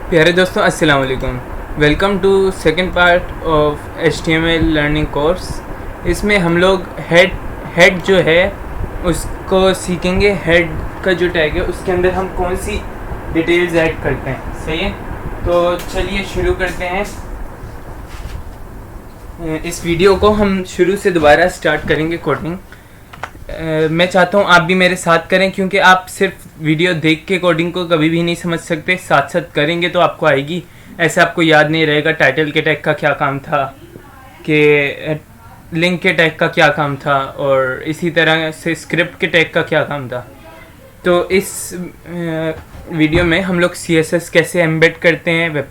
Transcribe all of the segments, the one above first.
प्यारे दोस्तों, अस्सलाम वालेकुम। Welcome to second part of HTML learning course. इसमें हम लोग हेड जो है उसको सीखेंगे। हेड का जो टैग है उसके अंदर हम कौन सी डिटेल्स ऐड करते हैं। सही है, तो चलिए शुरू करते हैं। इस वीडियो को हम शुरू से दोबारा स्टार्ट करेंगे कोडिंग। मैं चाहता हूँ आप भी मेरे साथ करें, क्योंकि आप सिर्फ वीडियो देख के कोडिंग को कभी भी नहीं समझ सकते। साथ साथ करेंगे तो आपको आएगी। ऐसे आपको याद नहीं रहेगा टाइटल के टैग का क्या काम था, कि लिंक के टैग का क्या काम था, और इसी तरह से स्क्रिप्ट के टैग का क्या काम था। तो इस वीडियो में हम लोग CSS कैसे एम्बेड करते हैं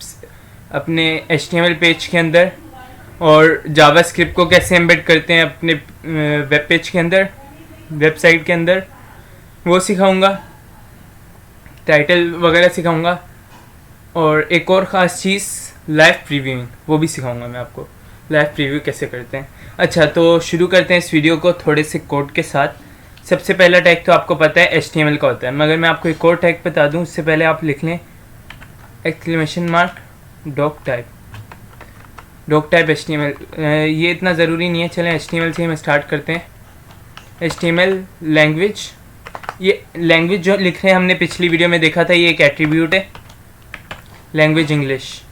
अपने HTML पेज के अंदर, और जावास्क्रिप्ट को कैसे एम्बेड करते हैं अपने वेब पेज के अंदर, वेबसाइट के अंदर, वो सिखाऊंगा। टाइटल वगैरह सिखाऊंगा, और एक और ख़ास चीज़ लाइव प्रीव्यूइंग, वो भी सिखाऊंगा मैं आपको लाइव प्रीव्यू कैसे करते हैं। अच्छा, तो शुरू करते हैं इस वीडियो को थोड़े से कोड के साथ। सबसे पहला टैग तो आपको पता है HTML का होता है, मगर मैं आपको एक और टैग बता दूं उससे पहले आप लिख लें !डॉक टाइप HTML। ये इतना ज़रूरी नहीं है। चलें HTML से हम स्टार्ट करते हैं। HTML लैंग्वेज, ये लैंग्वेज जो लिख रहे हैं हमने पिछली वीडियो में देखा था, ये एक एट्रीब्यूट है। लैंग्वेज इंग्लिश,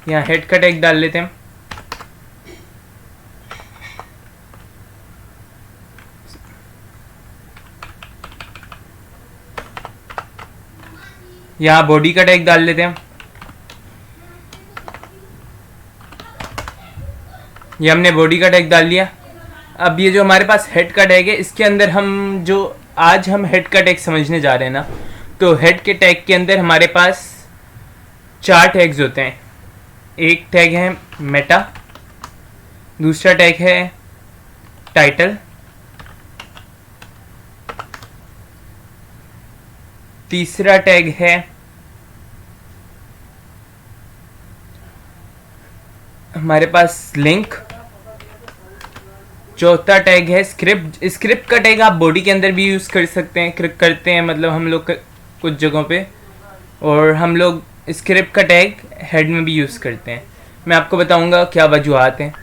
यहाँ हेड का टैग डाल लेते हैं। यहाँ बॉडी का टैग डाल लेते हैं। ये हमने बॉडी का टैग डाल लिया। अब ये जो हमारे पास हेड का टैग है, इसके अंदर आज हम हेड का टैग समझने जा रहे हैं ना, तो हेड के टैग के अंदर हमारे पास 4 टैग्स होते हैं। एक टैग है मेटा, दूसरा टैग है टाइटल, तीसरा टैग है हमारे पास लिंक, चौथा टैग है स्क्रिप्ट। स्क्रिप्ट का टैग आप बॉडी के अंदर भी यूज़ कर सकते हैं, करते हैं मतलब हम लोग कुछ जगहों पे, और हम लोग स्क्रिप्ट का टैग हेड में भी यूज़ करते हैं। मैं आपको बताऊंगा क्या वजूहत हैं।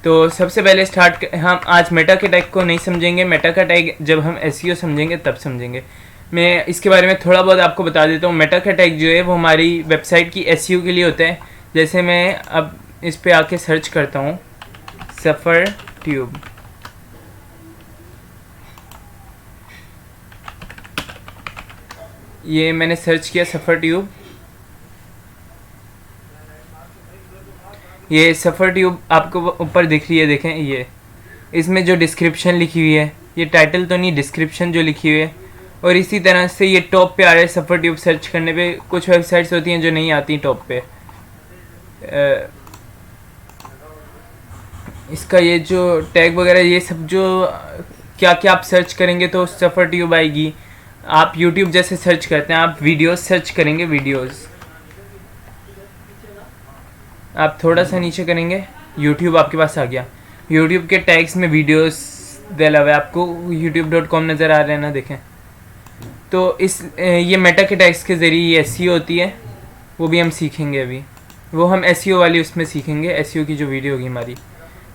तो सबसे पहले हम आज मेटा के टैग को नहीं समझेंगे। मेटा का टैग जब हम SEO समझेंगे तब समझेंगे। मैं इसके बारे में थोड़ा बहुत आपको बता देता हूँ। मेटा का टैग जो है वो हमारी वेबसाइट की SEO के लिए होता है। जैसे मैं अब इस पे आके सर्च करता हूँ सफ़र ट्यूब, ये मैंने सर्च किया सफ़र ट्यूब। ये सफ़र ट्यूब आपको ऊपर दिख रही है, देखें। ये इसमें जो डिस्क्रिप्शन लिखी हुई है, ये टाइटल तो नहीं, डिस्क्रिप्शन जो लिखी हुई है। और इसी तरह से ये टॉप पे आ रहा है सफ़र ट्यूब सर्च करने पे। कुछ वेबसाइट्स होती हैं जो नहीं आती टॉप पे। इसका ये जो टैग वगैरह, ये सब जो क्या क्या आप सर्च करेंगे तो सफ़र ट्यूब आएगी। आप YouTube जैसे सर्च करते हैं, आप वीडियोस सर्च करेंगे, वीडियोस आप थोड़ा सा नीचे करेंगे, YouTube आपके पास आ गया। YouTube के टैग्स में वीडियोस दिला हुआ है, आपको youtube.com नज़र आ रहे हैं ना, देखें। तो ये मेटा के टैग्स के ज़रिए ये SEO होती है, वो भी हम सीखेंगे अभी। वो हम SEO वाली उसमें सीखेंगे, SEO की जो वीडियो होगी हमारी।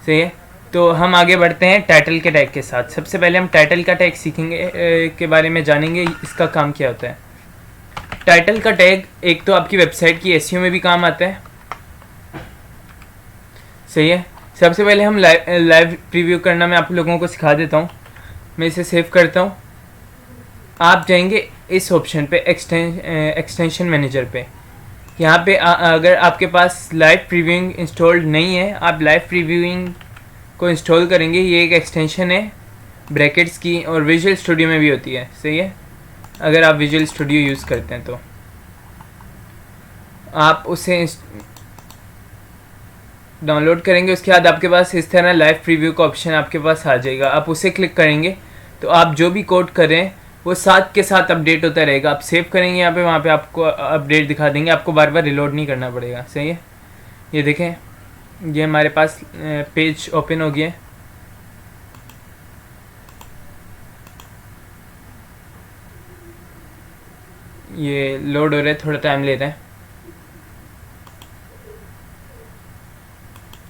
सही है, तो हम आगे बढ़ते हैं टाइटल के टैग के साथ। सबसे पहले हम टाइटल का टैग सीखेंगे, के बारे में जानेंगे इसका काम क्या होता है। टाइटल का टैग एक तो आपकी वेबसाइट की SEO में भी काम आता है। सही है, सबसे पहले हम लाइव प्रीव्यू करना मैं आप लोगों को सिखा देता हूँ। मैं इसे सेव करता हूँ। आप जाएंगे इस ऑप्शन पे, एक्सटेंशन मैनेजर पे। यहाँ पे अगर आपके पास लाइव प्रीव्यूइंग इंस्टॉल्ड नहीं है, आप लाइव प्रीव्यूइंग को इंस्टॉल करेंगे। ये एक एक्सटेंशन है ब्रैकेट्स की, और विजुअल स्टूडियो में भी होती है। सही है, अगर आप विजुअल स्टूडियो यूज़ करते हैं तो आप उसे डाउनलोड करेंगे। उसके बाद आपके पास इस तरह लाइव प्रीव्यू का ऑप्शन आपके पास आ जाएगा। आप उसे क्लिक करेंगे तो आप जो भी कोड करें वो साथ के साथ अपडेट होता रहेगा। आप सेव करेंगे यहाँ पे, वहाँ पे आपको अपडेट दिखा देंगे। आपको बार बार रिलोड नहीं करना पड़ेगा। सही है, ये देखें, ये हमारे पास पेज ओपन हो गया है। ये लोड हो रहा है, थोड़ा टाइम ले रहा है।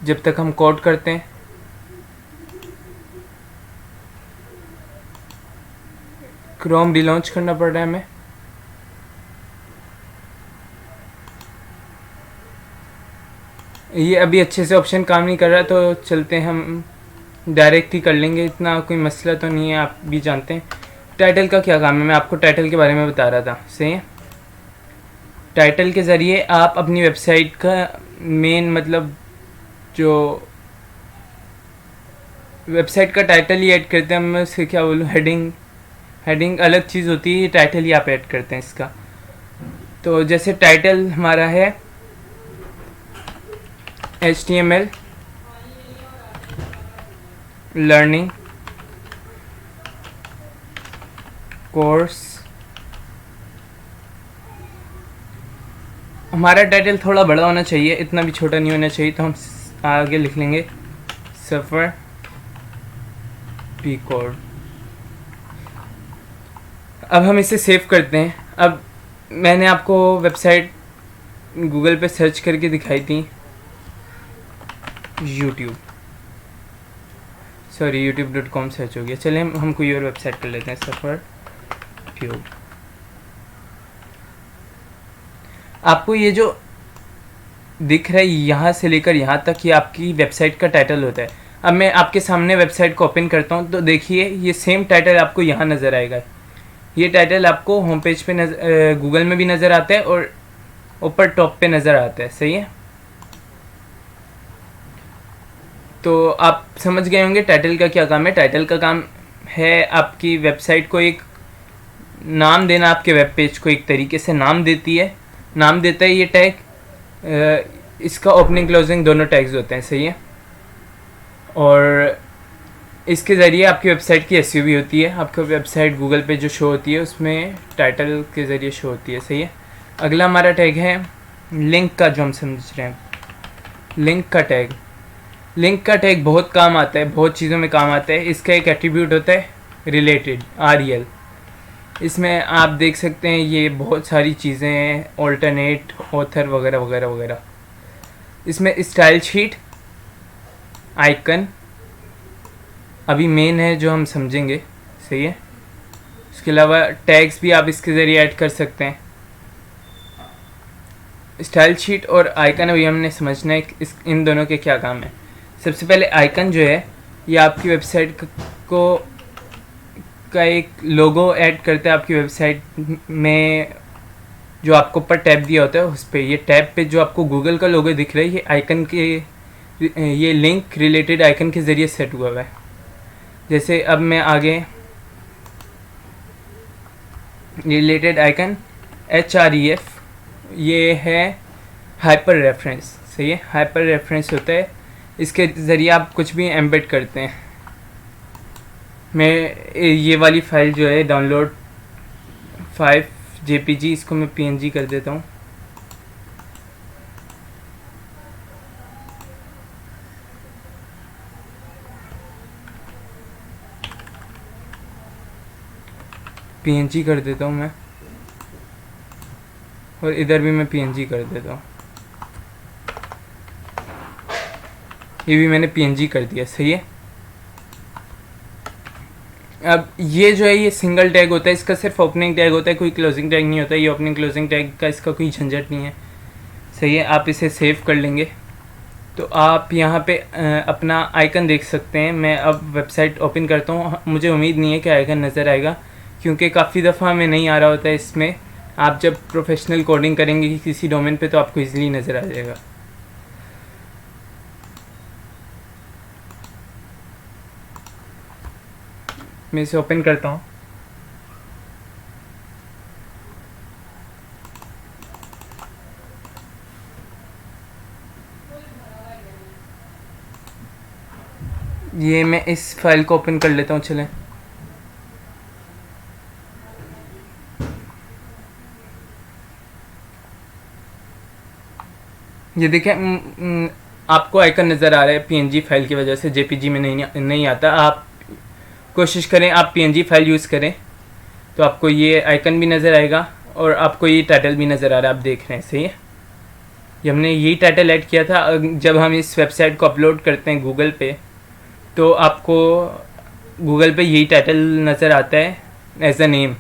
जब तक हम कोड करते हैं, क्रोम रिलॉन्च करना पड़ रहा है हमें। ये अभी अच्छे से ऑप्शन काम नहीं कर रहा, तो चलते हैं हम डायरेक्ट ही कर लेंगे, इतना कोई मसला तो नहीं है, आप भी जानते हैं। टाइटल का क्या काम है, मैं आपको टाइटल के बारे में बता रहा था, सही है। टाइटल के ज़रिए आप अपनी वेबसाइट का मेन मतलब जो वेबसाइट का टाइटल ही ऐड करते हैं, मैं उससे क्या बोलूँ, हेडिंग अलग चीज़ होती है, ये टाइटल ही आप ऐड करते हैं इसका। तो जैसे टाइटल हमारा है HTML लर्निंग कोर्स। हमारा टाइटल थोड़ा बड़ा होना चाहिए, इतना भी छोटा नहीं होना चाहिए, तो हम आगे लिख लेंगे सफ़र पी कोड। अब हम इसे सेव करते हैं। अब मैंने आपको वेबसाइट गूगल पे सर्च करके दिखाई थी, youtube.com सर्च हो गया। चलें हम कोई और वेबसाइट कर लेते हैं, सफ़र ट्यूब। आपको ये जो दिख रहा है यहाँ से लेकर यहाँ तक, ये आपकी वेबसाइट का टाइटल होता है। अब मैं आपके सामने वेबसाइट को ओपन करता हूँ, तो देखिए ये सेम टाइटल आपको यहाँ नज़र आएगा। ये टाइटल आपको होम पेज पे गूगल में भी नज़र आता है और ऊपर टॉप पे नज़र आता है, सही है। तो आप समझ गए होंगे टाइटल का क्या काम है। टाइटल का काम है आपकी वेबसाइट को एक नाम देना, आपके वेब पेज को एक तरीके से नाम देता है ये टैग। इसका ओपनिंग क्लोजिंग दोनों टैग्स होते हैं, सही है। और इसके ज़रिए आपकी वेबसाइट की एसईओ भी होती है। आपकी वेबसाइट गूगल पे जो शो होती है उसमें टाइटल के ज़रिए शो होती है, सही है। अगला हमारा टैग है लिंक का, जो हम समझ रहे हैं लिंक का टैग। लिंक का टैग बहुत काम आता है, बहुत चीज़ों में काम आता है। इसका एक एट्रीब्यूट होता है रिलेटेड, REL। इसमें आप देख सकते हैं ये बहुत सारी चीज़ें हैं, ऑल्टरनेट, ऑथर वगैरह वगैरह वगैरह। इसमें स्टाइल शीट, आइकन अभी मेन है जो हम समझेंगे, सही है। इसके अलावा टैग्स भी आप इसके ज़रिए ऐड कर सकते हैं। स्टाइल शीट और आइकन अभी हमने समझना है इन दोनों के क्या काम है। सबसे पहले आइकन जो है, ये आपकी वेबसाइट को का एक लोगो ऐड करता है। आपकी वेबसाइट में जो आपको ऊपर टैब दिया होता है उस पर, ये टैब पे जो आपको गूगल का लोगो दिख रहा है, ये आइकन के, ये लिंक रिलेटेड आइकन के ज़रिए सेट हुआ हुआ है। जैसे अब मैं आगे रिलेटेड आइकन HREF, ये है हाइपर रेफरेंस, सही है। हाइपर रेफरेंस होता है, इसके ज़रिए आप कुछ भी एम्बेड करते हैं। मैं ये वाली फ़ाइल जो है डाउनलोड 5 JPG, इसको मैं PNG कर देता हूँ। PNG कर देता हूँ मैं, और इधर भी मैं PNG कर देता हूँ। ये भी मैंने PNG कर दिया, सही है। अब ये जो है ये सिंगल टैग होता है, इसका सिर्फ ओपनिंग टैग होता है, कोई क्लोजिंग टैग नहीं होता। ये ओपनिंग क्लोजिंग टैग का इसका कोई झंझट नहीं है, सही है। आप इसे सेव कर लेंगे तो आप यहाँ पे अपना आइकन देख सकते हैं। मैं अब वेबसाइट ओपन करता हूँ, मुझे उम्मीद नहीं है कि आइकन नज़र आएगा, क्योंकि काफ़ी दफ़ा हमें नहीं आ रहा होता है इसमें। आप जब प्रोफेशनल कोडिंग करेंगे किसी डोमेन पे तो आपको ईज़िली नज़र आ जाएगा। मैं इसे ओपन करता हूँ। ये मैं इस फाइल को ओपन कर लेता हूँ, चलें। ये देखें, आपको आइकन नज़र आ रहा है PNG फाइल की वजह से, JPG में नहीं आता। आप कोशिश करें आप PNG फाइल यूज़ करें तो आपको ये आइकन भी नज़र आएगा और आपको ये टाइटल भी नज़र आ रहा है, आप देख रहे हैं, सही है। ये हमने यही टाइटल ऐड किया था। जब हम इस वेबसाइट को अपलोड करते हैं गूगल पे, तो आपको गूगल पे यही टाइटल नज़र आता है एज अ नेम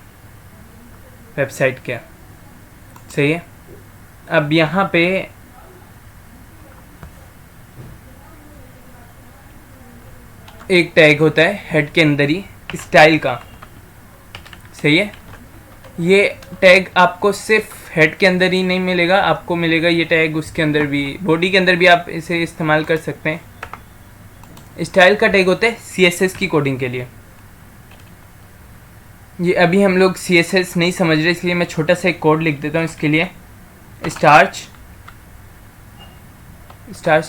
वेबसाइट का, सही है। अब यहाँ पे एक टैग होता है हेड के अंदर ही स्टाइल का, सही है। ये टैग आपको सिर्फ हेड के अंदर ही नहीं मिलेगा, आपको मिलेगा ये टैग उसके अंदर भी, बॉडी के अंदर भी आप इसे इस्तेमाल कर सकते हैं। स्टाइल का टैग होता है CSS की कोडिंग के लिए। ये अभी हम लोग CSS नहीं समझ रहे, इसलिए मैं छोटा सा एक कोड लिख देता हूँ इसके लिए। स्टार्च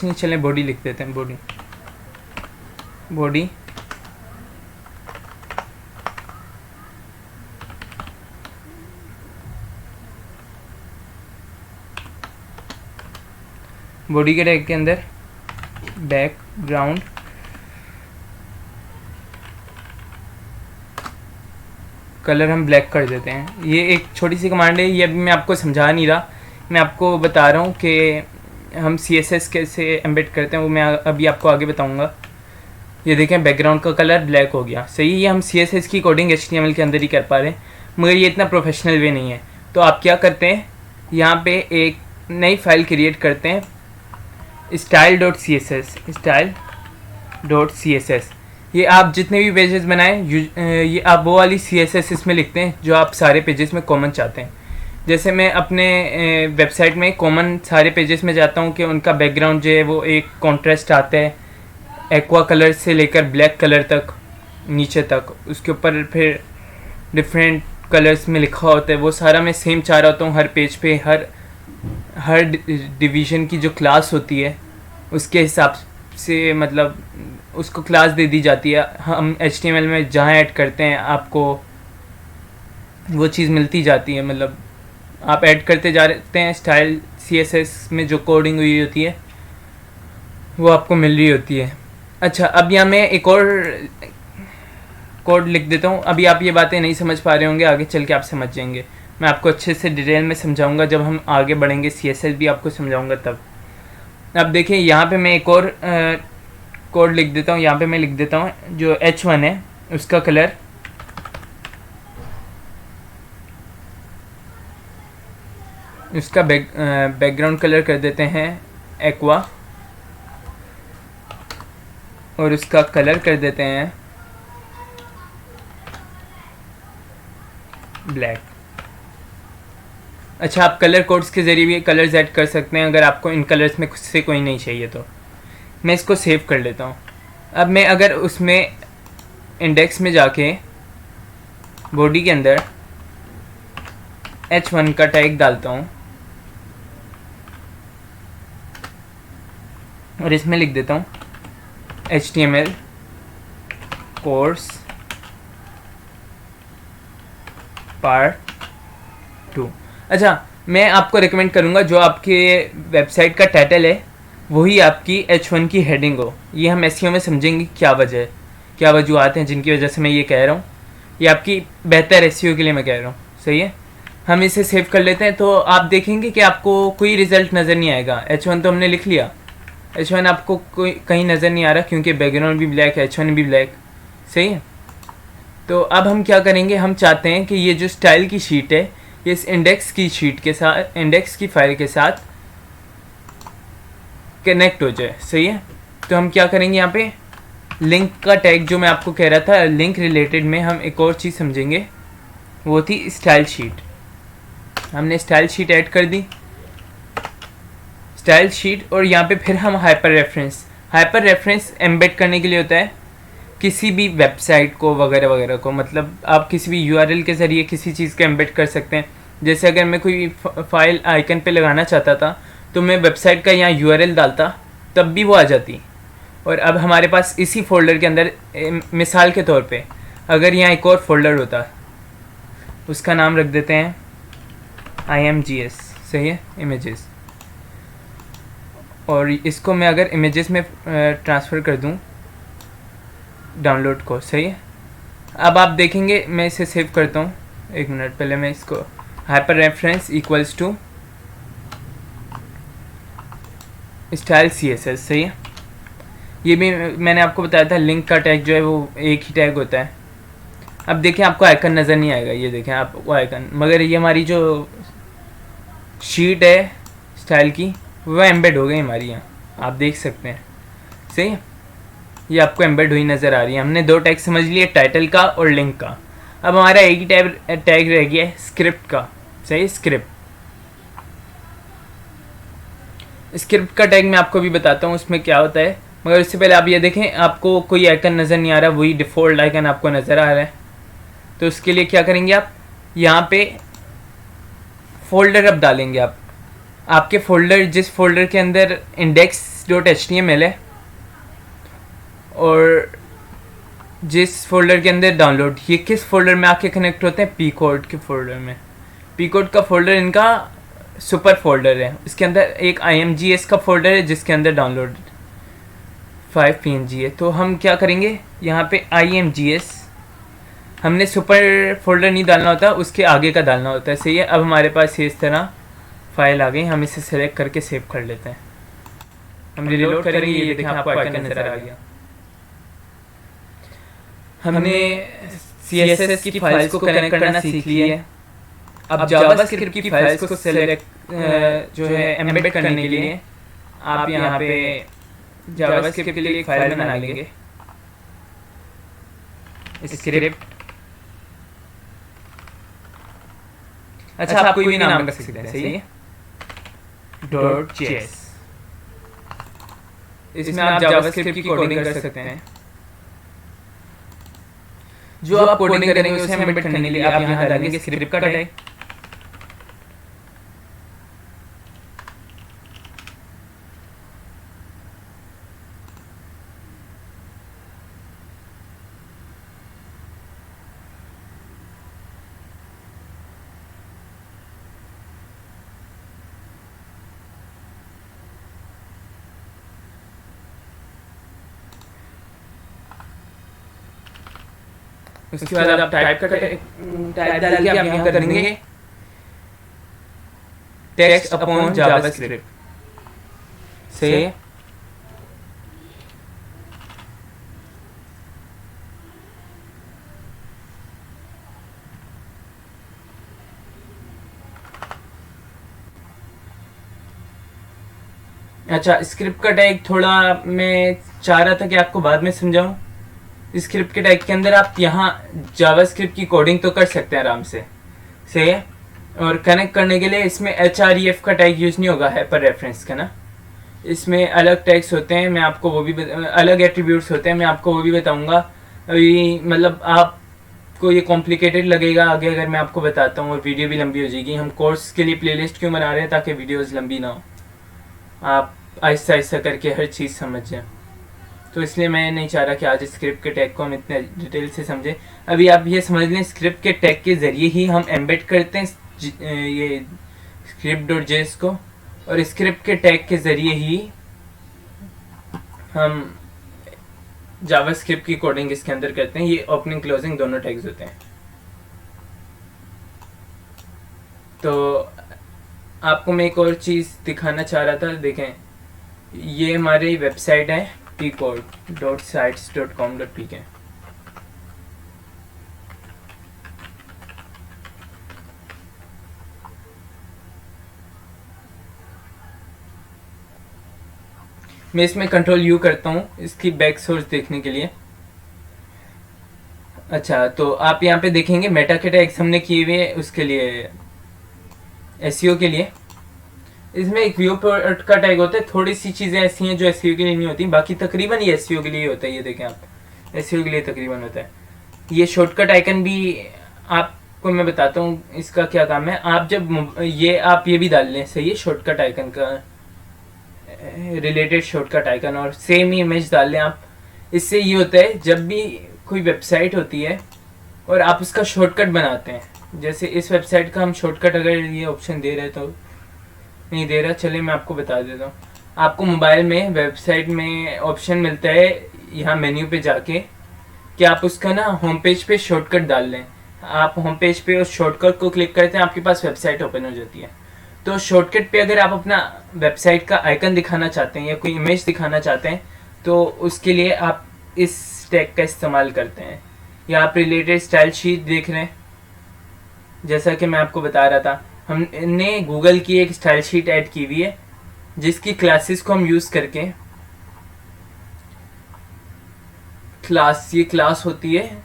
नहीं, चलें बॉडी लिख देते हैं, बॉडी बॉडी के टैग के अंदर बैकग्राउंड कलर हम ब्लैक कर देते हैं। ये एक छोटी सी कमांड है, ये अभी मैं आपको समझा नहीं रहा, मैं आपको बता रहा हूँ कि हम CSS कैसे एम्बेड करते हैं, वो मैं अभी आपको आगे बताऊँगा। ये देखें बैकग्राउंड का कलर ब्लैक हो गया, सही है। ये हम CSS की कोडिंग HTML के अंदर ही कर पा रहे हैं, मगर ये इतना प्रोफेशनल वे नहीं है। तो आप क्या करते हैं, यहाँ पे एक नई फाइल क्रिएट करते हैं, style.css। ये आप जितने भी पेजेस बनाएं, ये आप वो वाली CSS इसमें लिखते हैं जो आप सारे पेजेस में कॉमन चाहते हैं। जैसे मैं अपने वेबसाइट में कॉमन सारे पेजेस में जाता हूँ कि उनका बैकग्राउंड जो है वो एक कॉन्ट्रास्ट आता है, एक्वा कलर से लेकर ब्लैक कलर तक नीचे तक, उसके ऊपर फिर डिफरेंट कलर्स में लिखा होता है, वो सारा मैं सेम चाह रहा होता हूँ हर पेज पे। हर डिवीज़न की जो क्लास होती है उसके हिसाब से, मतलब उसको क्लास दे दी जाती है। हम HTML में जहाँ ऐड करते हैं आपको वो चीज़ मिलती जाती है, मतलब आप ऐड करते जाते हैं। स्टाइल CSS में जो कोडिंग हुई होती है वो आपको मिल रही होती है। अच्छा, अब यहाँ मैं एक और कोड लिख देता हूँ। अभी आप ये बातें नहीं समझ पा रहे होंगे, आगे चल के आप समझ जाएंगे। मैं आपको अच्छे से डिटेल में समझाऊंगा, जब हम आगे बढ़ेंगे CSS भी आपको समझाऊंगा तब। अब देखिए यहाँ पे मैं एक और कोड लिख देता हूँ। यहाँ पे मैं लिख देता हूँ जो H1 है उसका कलर उसका बैकग्राउंड कलर कर देते हैं एक्वा, और उसका कलर कर देते हैं ब्लैक। अच्छा, आप कलर कोड्स के ज़रिए भी कलर्स ऐड कर सकते हैं अगर आपको इन कलर्स में से कोई नहीं चाहिए तो। मैं इसको सेव कर लेता हूँ। अब मैं अगर उसमें इंडेक्स में जाके बॉडी के अंदर H1 का टैग डालता हूँ और इसमें लिख देता हूँ HTML कोर्स पार्ट 2। अच्छा, मैं आपको रिकमेंड करूँगा जो आपके वेबसाइट का टाइटल है वही आपकी H1 की हेडिंग हो। ये हम SEO में समझेंगे क्या वजह है, क्या वजूहत हैं जिनकी वजह से मैं ये कह रहा हूँ। ये आपकी बेहतर SEO के लिए मैं कह रहा हूँ, सही है। हम इसे सेव कर लेते हैं, तो आप देखेंगे कि आपको कोई रिज़ल्ट नज़र नहीं आएगा। H1 तो हमने लिख लिया, H1 आपको कोई कहीं नज़र नहीं आ रहा क्योंकि बैकग्राउंड भी ब्लैक है, H1 भी ब्लैक, सही है। तो अब हम क्या करेंगे, हम चाहते हैं कि ये जो स्टाइल की शीट है ये इस इंडेक्स की शीट के साथ, इंडेक्स की फाइल के साथ कनेक्ट हो जाए, सही है। तो हम क्या करेंगे, यहाँ पे लिंक का टैग जो मैं आपको कह रहा था, लिंक रिलेटेड में हम एक और चीज़ समझेंगे, वो थी स्टाइल शीट। हमने स्टाइल शीट ऐड कर दी, स्टाइल शीट, और यहाँ पे फिर हम हाइपर रेफरेंस एम्बेड करने के लिए होता है किसी भी वेबसाइट को वगैरह वगैरह को, मतलब आप किसी भी URL के ज़रिए किसी चीज़ का एम्बेड कर सकते हैं। जैसे अगर मैं कोई फाइल आइकन पे लगाना चाहता था तो मैं वेबसाइट का यहाँ URL डालता, तब भी वो आ जाती। और अब हमारे पास इसी फोल्डर के अंदर, मिसाल के तौर पे अगर यहाँ एक और फोल्डर होता, उसका नाम रख देते हैं IMGS, सही है, इमेजेस, और इसको मैं अगर इमेजेस में ट्रांसफ़र कर दूँ डाउनलोड को, सही है। अब आप देखेंगे, मैं इसे सेव करता हूँ, एक मिनट पहले मैं इसको hyper reference equals to style CSS, सही है। ये भी मैंने आपको बताया था, लिंक का टैग जो है वो एक ही टैग होता है। अब देखें आपको आइकन नज़र नहीं आएगा, ये देखें आप वो आइकन, मगर ये हमारी जो शीट है स्टाइल की वो एम्बेड हो गई हमारी यहाँ, आप देख सकते हैं, सही है। ये आपको एम्बेड हुई नज़र आ रही है। हमने दो टैग समझ लिए, टाइटल का और लिंक का। अब हमारा एक ही टैग रह गया है स्क्रिप्ट का, सही। स्क्रिप्ट का टैग मैं आपको भी बताता हूँ उसमें क्या होता है, मगर उससे पहले आप ये देखें, आपको कोई आइकन नज़र नहीं आ रहा, वही डिफ़ॉल्ट आइकन आपको नज़र आ रहा है। तो उसके लिए क्या करेंगे, आप यहाँ पे फोल्डर अब डालेंगे। आप आपके फोल्डर, जिस फोल्डर के अंदर index.html है और जिस फोल्डर के अंदर डाउनलोड, ये किस फोल्डर में आके कनेक्ट होते हैं, पीकोड के फोल्डर में। पीकोड का फोल्डर इनका सुपर फोल्डर है, इसके अंदर एक imgs का फोल्डर है जिसके अंदर डाउनलोड 5png है। तो हम क्या करेंगे, यहाँ पे imgs, हमने सुपर फोल्डर नहीं डालना होता, उसके आगे का डालना होता है, सही है। अब हमारे पास ये इस तरह फाइल आ गई, हम इसे सेलेक्ट करके सेव कर लेते हैं। हम रिलोड करेंगे, ये देखें आपको आइकन नजर आ गया। हमने CSS की फाइल्स को कनेक्ट करना सीख लिया है। अब जावास्क्रिप्ट की फाइल्स को सेलेक्ट जो है एम्बेड करने के लिए आप यहाँ पे जावास्क्रिप्ट के लिए एक फाइल बना लेंगे, स्क्रिप्ट। अच्छा, आप कोई भी नाम रख सकते हैं, सही है, .js। इसमें आप जावास्क्रिप्ट की कोडिंग कर सकते हैं। जो आप कोडिंग करेंगे उसे एम्बेड करने के लिए आप यहाँ डालेंगे स्क्रिप्ट का टैग। उसके बाद आप टाइप डाल के आप यहाँ करेंगे टेक्स्ट अपॉन जावास्क्रिप्ट, सही है। अच्छा, स्क्रिप्ट का टैग थोड़ा मैं चाह रहा था कि आपको बाद में समझाऊं। स्क्रिप्ट के टैग के अंदर आप यहाँ जावास्क्रिप्ट की कोडिंग तो कर सकते हैं आराम से, सही है। और कनेक्ट करने के लिए इसमें href का टैग यूज़ नहीं होगा, हाइपर रेफरेंस का ना। इसमें अलग टैग्स होते हैं, मैं आपको वो भी अलग एट्रीब्यूट्स होते हैं, मैं आपको वो भी बताऊंगा। अभी मतलब आपको ये कॉम्प्लिकेटेड लगेगा आगे अगर मैं आपको बताता हूँ, और वीडियो भी लंबी हो जाएगी। हम कोर्स के लिए प्लेलिस्ट क्यों बना रहे हैं, ताकि वीडियोज़ लंबी ना हो, आप आहिस्ता आहिस्ता करके हर चीज़ समझ जाएं। तो इसलिए मैं नहीं चाह रहा कि आज स्क्रिप्ट के टैग को हम इतने डिटेल से समझें। अभी आप ये समझ लें, स्क्रिप्ट के टैग के ज़रिए ही हम एम्बेड करते हैं ये script.js को, और स्क्रिप्ट के टैग के ज़रिए ही हम जावास्क्रिप्ट की कोडिंग इसके अंदर करते हैं। ये ओपनिंग क्लोजिंग दोनों टैग्स होते हैं। तो आपको मैं एक और चीज़ दिखाना चाह रहा था, देखें, ये हमारी वेबसाइट है pcode.sites.com.pk। मैं इसमें कंट्रोल U करता हूँ इसकी बैक सोर्स देखने के लिए। अच्छा, तो आप यहाँ पे देखेंगे मेटा के टैग्स हमने किए हुए हैं उसके लिए, SEO के लिए। इसमें एक व्यू पोर्ट का टैग होता है, थोड़ी सी चीज़ें ऐसी हैं जो SEO के लिए नहीं होती, बाकी तकरीबन ये SEO के लिए होता है। ये देखें आप, SEO के लिए तकरीबन होता है। ये शॉर्टकट आइकन भी आपको मैं बताता हूँ इसका क्या काम है। आप जब आप ये भी डाल लें, सही है, शॉर्टकट आइकन का रिलेटेड शॉर्टकट आइकन, और सेम ही इमेज डाल लें आप। इससे ये होता है, जब भी कोई वेबसाइट होती है और आप उसका शॉर्टकट बनाते हैं, जैसे इस वेबसाइट का हम शॉर्टकट अगर ये ऑप्शन दे रहे तो नहीं दे रहा, चलिए मैं आपको बता देता हूँ। आपको मोबाइल में वेबसाइट में ऑप्शन मिलता है यहाँ मेन्यू पे जाके कि आप उसका ना होम पेज पे शॉर्टकट डाल लें। आप होम पेज पे उस शॉर्टकट को क्लिक करते हैं, आपके पास वेबसाइट ओपन हो जाती है। तो शॉर्टकट पे अगर आप अपना वेबसाइट का आइकन दिखाना चाहते हैं या कोई इमेज दिखाना चाहते हैं तो उसके लिए आप इस टैग का इस्तेमाल करते हैं। या आप रिलेटेड स्टाइल शीट देख रहे हैं, जैसा कि मैं आपको बता रहा था, हमने गूगल की एक स्टाइल शीट ऐड की हुई है जिसकी क्लासेस को हम यूज़ करके ये क्लास होती है,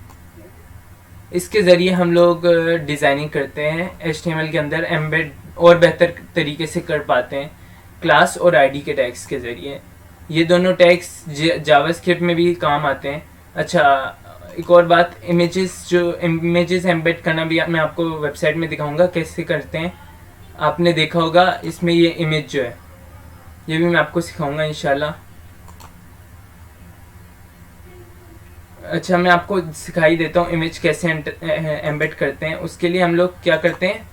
इसके ज़रिए हम लोग डिज़ाइनिंग करते हैं HTML के अंदर, एम्बेड और बेहतर तरीके से कर पाते हैं क्लास और आईडी के टैग्स के ज़रिए। ये दोनों टैग्स जावास्क्रिप्ट में भी काम आते हैं। अच्छा, एक और बात, इमेजेस एम्बेड करना भी मैं आपको वेबसाइट में दिखाऊंगा कैसे करते हैं। आपने देखा होगा इसमें ये इमेज जो है, ये भी मैं आपको सिखाऊंगा इंशाल्लाह। अच्छा, मैं आपको सिखाई देता हूँ इमेज कैसे एम्बेड करते हैं। उसके लिए हम लोग क्या करते हैं,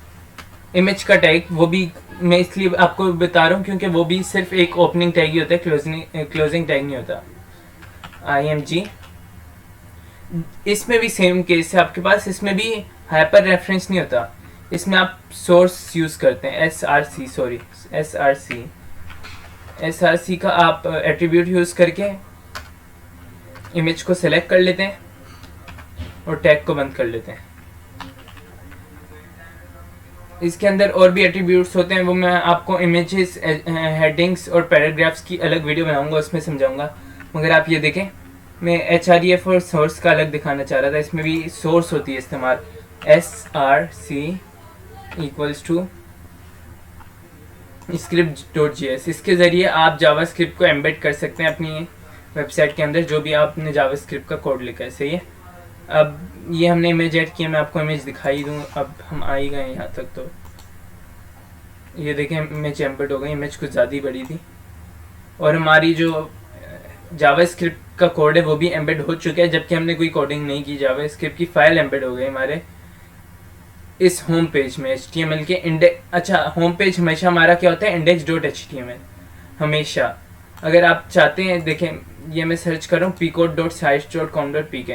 इमेज का टैग, वो भी मैं इसलिए आपको बता रहा हूँ क्योंकि वो भी सिर्फ एक ओपनिंग टैग ही होता है, क्लोजिंग टैग नहीं होता। IMG, इसमें भी सेम केस है आपके पास, इसमें भी हाइपर रेफरेंस नहीं होता, इसमें आप सोर्स यूज़ करते हैं, SRC का आप एट्रीब्यूट यूज़ करके इमेज को सेलेक्ट कर लेते हैं और टैग को बंद कर लेते हैं। इसके अंदर और भी एट्रीब्यूट्स होते हैं, वो मैं आपको इमेजेस, हेडिंग्स और पैराग्राफ्स की अलग वीडियो बनाऊंगा, उसमें समझाऊंगा। मगर आप ये देखें, मैं HREF और सोर्स का अलग दिखाना चाह रहा था। इसमें भी सोर्स होती है इस्तेमाल, SRC इक्वल्स टू script.js। इसके ज़रिए आप जावास्क्रिप्ट को एम्बेड कर सकते हैं अपनी वेबसाइट के अंदर, जो भी आपने जावास्क्रिप्ट का कोड लिखा है। सही है। अब ये हमने इमेज ऐड किया, मैं आपको इमेज दिखाई दूँ। अब हम आ ही गए यहाँ तक, तो ये देखें इमेज एम्बेड हो गई, इमेज कुछ ज़्यादा ही बड़ी थी और हमारी जो जावास्क्रिप्ट का कोड है वो भी एम्बेड हो चुका है, जबकि हमने कोई कोडिंग नहीं की। जावास्क्रिप्ट की फाइल एम्बेड हो गई हमारे इस होम पेज में HTML के इंडेक्स। अच्छा, होम पेज हमेशा हमारा क्या होता है, index.html हमेशा। अगर आप चाहते हैं, देखें ये मैं सर्च कर रहा हूँ pcode.sites.com.pk,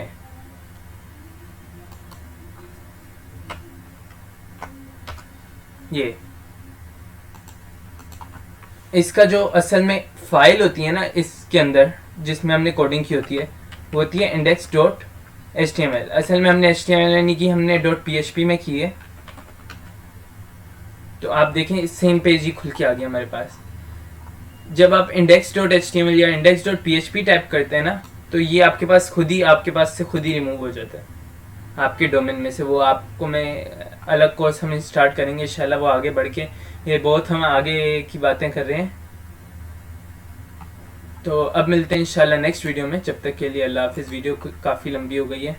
ये इसका जो असल में फाइल होती है ना इसके अंदर जिसमें हमने कोडिंग की होती है, वो होती है index.html। असल में हमने HTML नहीं की, हमने .php में की है। तो आप देखें सेम पेज ही खुल के आ गया हमारे पास। जब आप index.html या index.php टाइप करते हैं ना, तो ये आपके पास से खुद ही रिमूव हो जाता है आपके डोमेन में से। वो आपको मैं अलग कोर्स हम स्टार्ट करेंगे इंशाल्लाह, वो आगे बढ़ के, ये बहुत हम आगे की बातें कर रहे हैं। तो अब मिलते हैं इंशाल्लाह नेक्स्ट वीडियो में, जब तक के लिए अल्लाह हाफिज़। वीडियो काफ़ी लंबी हो गई है।